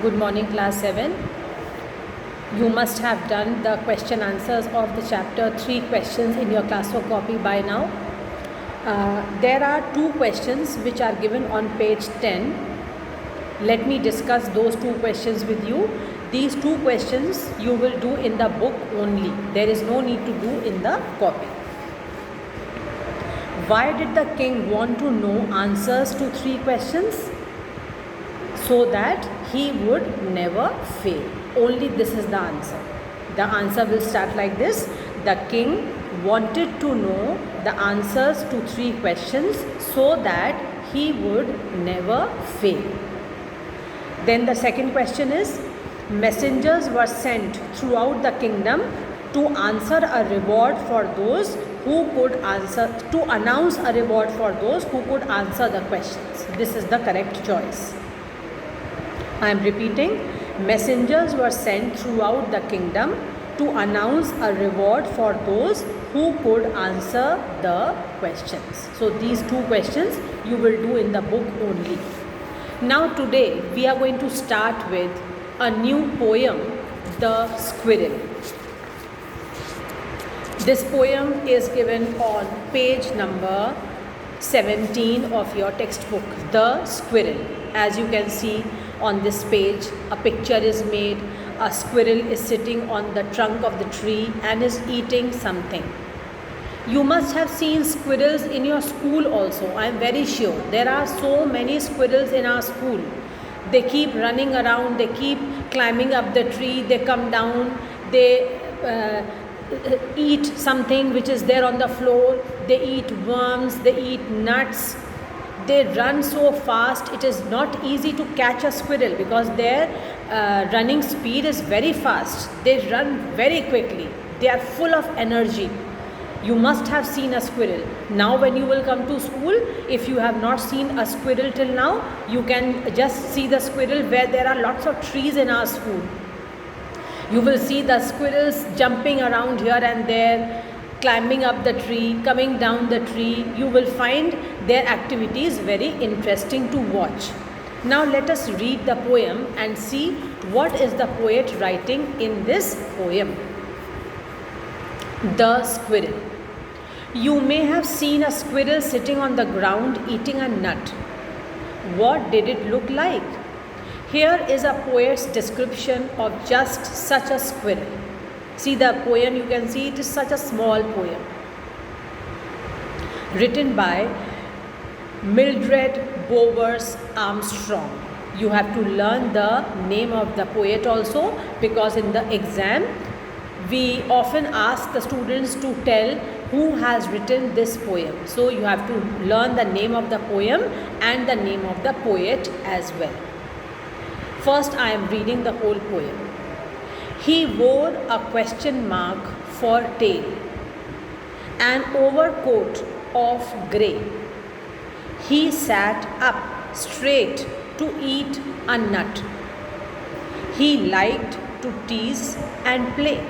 Good morning, class 7. You must have done the question answers of the chapter 3 questions in your classwork copy by now. There are 2 questions which are given on page 10. Let me discuss those 2 questions with you. These 2 questions you will do in the book only. There is no need to do in the copy. Why did the king want to know answers to 3 questions? So that he would never fail. Only this is the answer. The answer will start like this. The king wanted to know the answers to 3 questions so that he would never fail. Then the second question is, messengers were sent throughout the kingdom to answer a reward for those who could answer, to announce a reward for those who could answer the questions. This is the correct choice. I am repeating, messengers were sent throughout the kingdom to announce a reward for those who could answer the questions. So these 2 questions you will do in the book only. Now today we are going to start with a new poem, The Squirrel. This poem is given on page number 17 of your textbook, The Squirrel. As you can see, on this page, a picture is made. A squirrel is sitting on the trunk of the tree and is eating something. You must have seen squirrels in your school also. I am very sure. There are so many squirrels in our school. They keep running around, they keep climbing up the tree, they come down, they eat something which is there on the floor, they eat worms, they eat nuts. They run so fast, it is not easy to catch a squirrel because their running speed is very fast. They run very quickly. They are full of energy. You must have seen a squirrel. Now when you will come to school, if you have not seen a squirrel till now, you can just see the squirrel where there are lots of trees in our school. You will see the squirrels jumping around here and there, climbing up the tree, coming down the tree. You will find their activities very interesting to watch. Now let us read the poem and see what is the poet writing in this poem. The Squirrel. You may have seen a squirrel sitting on the ground eating a nut. What did it look like? Here is a poet's description of just such a squirrel. See the poem, you can see it is such a small poem. Written by Mildred Bowers Armstrong. You have to learn the name of the poet also, because in the exam we often ask the students to tell who has written this poem. So you have to learn the name of the poem and the name of the poet as well. First I am reading the whole poem. He wore a question mark for tail, an overcoat of grey. He sat up straight to eat a nut. He liked to tease and play.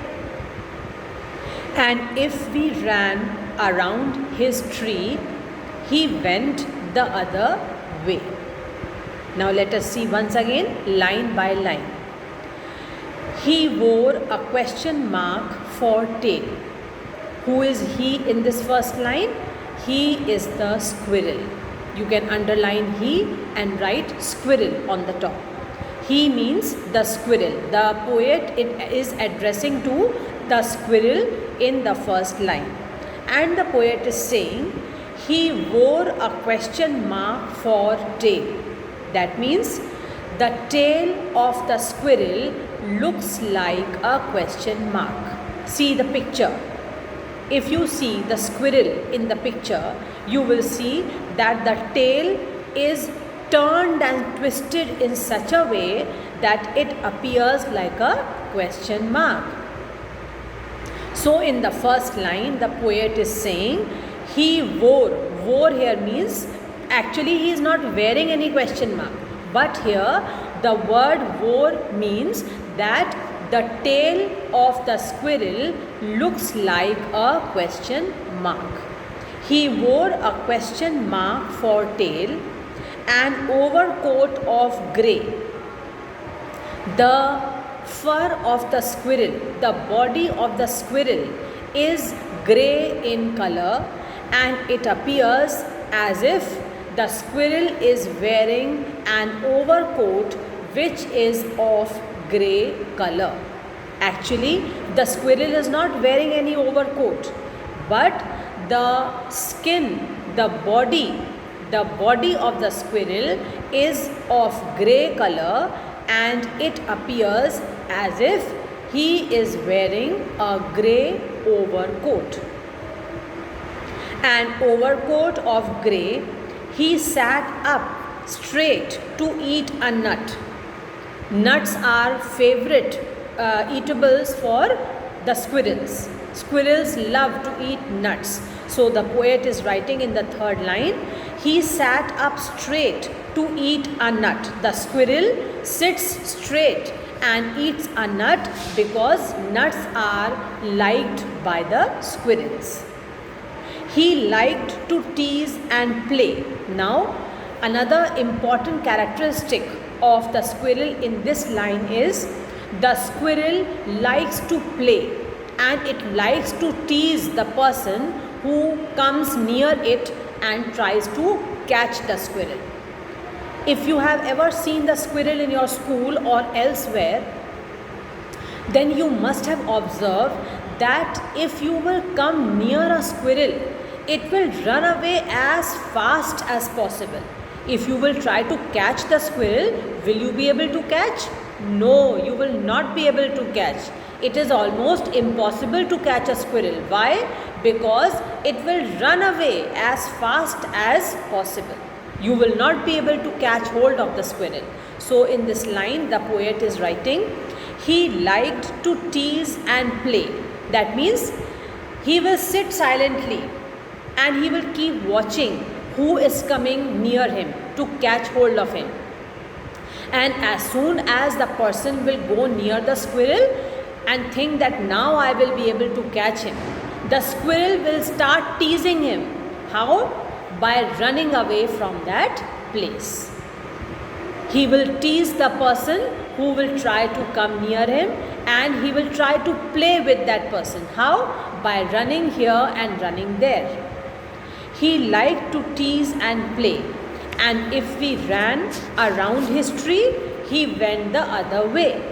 And if we ran around his tree, he went the other way. Now let us see once again, line by line. He wore a question mark for tail. Who is he in this first line? He is the squirrel. You can underline he and write squirrel on the top. He means the squirrel. The poet is addressing to the squirrel in the first line. And the poet is saying, he wore a question mark for tail. That means the tail of the squirrel looks like a question mark. See the picture. If you see the squirrel in the picture, you will see that the tail is turned and twisted in such a way that it appears like a question mark. So in the first line, the poet is saying, he wore. Wore here means, actually he is not wearing any question mark. But here the word wore means that the tail of the squirrel looks like a question mark. He wore a question mark for tail, an overcoat of grey. The fur of the squirrel, the body of the squirrel is grey in color, and it appears as if the squirrel is wearing an overcoat which is of grey color. Actually, the squirrel is not wearing any overcoat, but the skin, the body of the squirrel is of grey color, and it appears as if he is wearing a grey overcoat. An overcoat of grey, he sat up straight to eat a nut. Nuts are favorite eatables for the squirrels. Squirrels love to eat nuts. So the poet is writing in the third line, he sat up straight to eat a nut. The squirrel sits straight and eats a nut because nuts are liked by the squirrels. He liked to tease and play. Now, another important characteristic of the squirrel in this line is the squirrel likes to play, and it likes to tease the person who comes near it and tries to catch the squirrel. If you have ever seen the squirrel in your school or elsewhere, then you must have observed that if you will come near a squirrel, it will run away as fast as possible. If you will try to catch the squirrel, will you be able to catch? No, you will not be able to catch. It is almost impossible to catch a squirrel. Why? Because it will run away as fast as possible. You will not be able to catch hold of the squirrel. So in this line, the poet is writing, he liked to tease and play. That means he will sit silently and he will keep watching who is coming near him to catch hold of him. And as soon as the person will go near the squirrel and think that now I will be able to catch him, the squirrel will start teasing him. How? By running away from that place. He will tease the person who will try to come near him, and he will try to play with that person. How? By running here and running there. He liked to tease and play, and if we ran around his tree, he went the other way.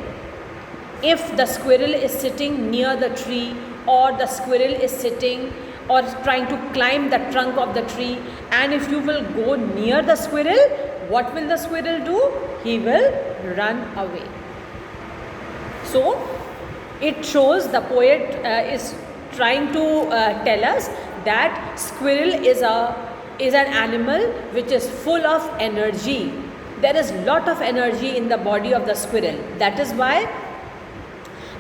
If the squirrel is sitting near the tree, or the squirrel is sitting or trying to climb the trunk of the tree, and if you will go near the squirrel, what will the squirrel do? He will run away. So it shows, the poet is trying to tell us that squirrel is an animal which is full of energy. There is lot of energy in the body of the squirrel. That is why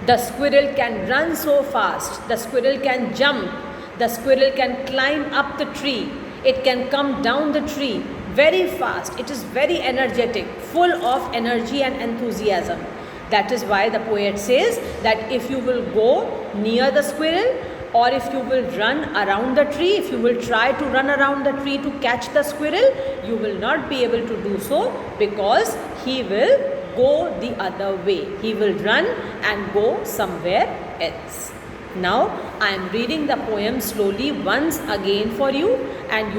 the squirrel can run so fast, the squirrel can jump, the squirrel can climb up the tree, it can come down the tree very fast. It is very energetic, full of energy and enthusiasm. That is why the poet says that if you will go near the squirrel, or if you will run around the tree, if you will try to run around the tree to catch the squirrel, you will not be able to do so, because he will go the other way. He will run and go somewhere else. Now I am reading the poem slowly once again for you, and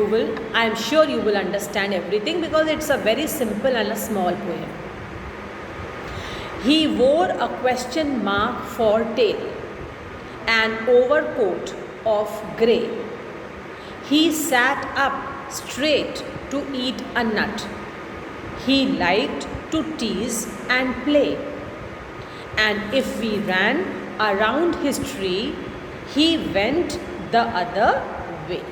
I am sure you will understand everything, because it's a very simple and a small poem. He wore a question mark for tail, an overcoat of grey. He sat up straight to eat a nut. He liked to tease and play, and if we ran around his tree, he went the other way.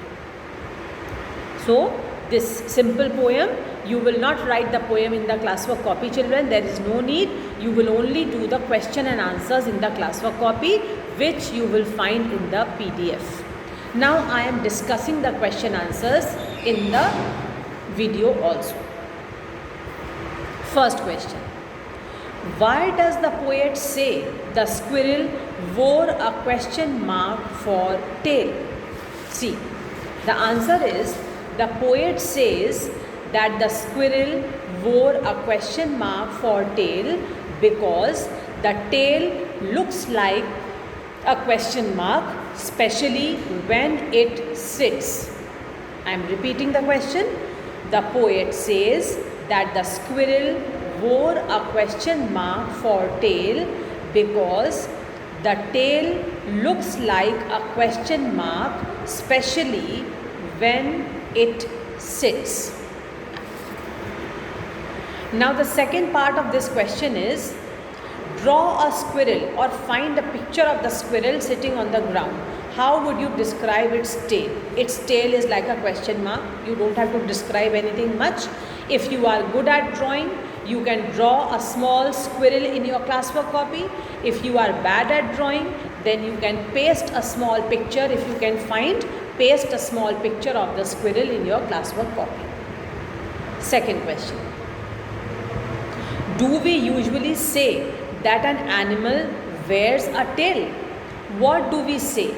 So this simple poem, you will not write the poem in the classwork copy, children. There is no need. You will only do the question and answers in the classwork copy, which you will find in the PDF. Now I am discussing the question answers in the video also. First question. Why does the poet say the squirrel wore a question mark for tail? See, the answer is, the poet says that the squirrel wore a question mark for tail because the tail looks like a question mark, especially when it sits. I am repeating the question. The poet says that the squirrel wore a question mark for tail because the tail looks like a question mark, especially when it sits. Now the second part of this question is, draw a squirrel or find a picture of the squirrel sitting on the ground. How would you describe its tail? Its tail is like a question mark. You don't have to describe anything much. If you are good at drawing, you can draw a small squirrel in your classwork copy. If you are bad at drawing, then you can paste a small picture. If you can find, paste a small picture of the squirrel in your classwork copy. Second question. Do we usually say that an animal wears a tail? What do we say?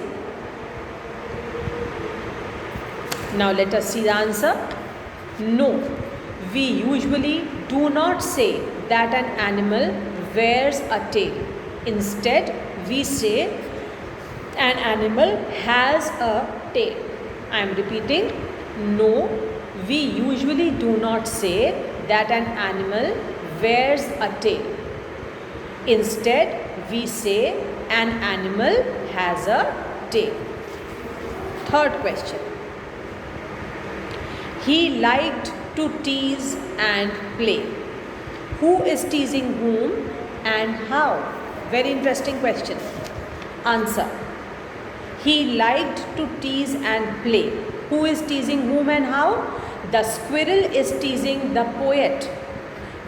Now let us see the answer. No, we usually do not say that an animal wears a tail. Instead, we say an animal has a tail. I am repeating. No, we usually do not say that an animal wears a tail. Instead, we say an animal has a tail. Third question. He liked to tease and play. Who is teasing whom and how? Very interesting question. Answer. He liked to tease and play. Who is teasing whom and how? The squirrel is teasing the poet.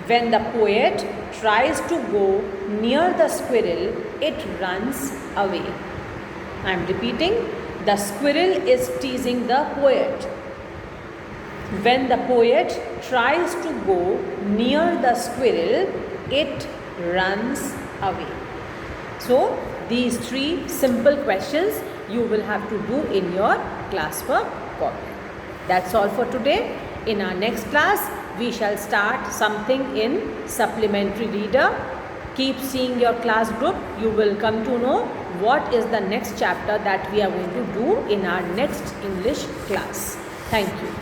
When the poet tries to go near the squirrel, it runs away. I am repeating. The squirrel is teasing the poet. When the poet tries to go near the squirrel, it runs away. So, these three simple questions you will have to do in your classwork copy. That's all for today. In our next class, we shall start something in supplementary reader. Keep seeing your class group. You will come to know what is the next chapter that we are going to do in our next English class. Thank you.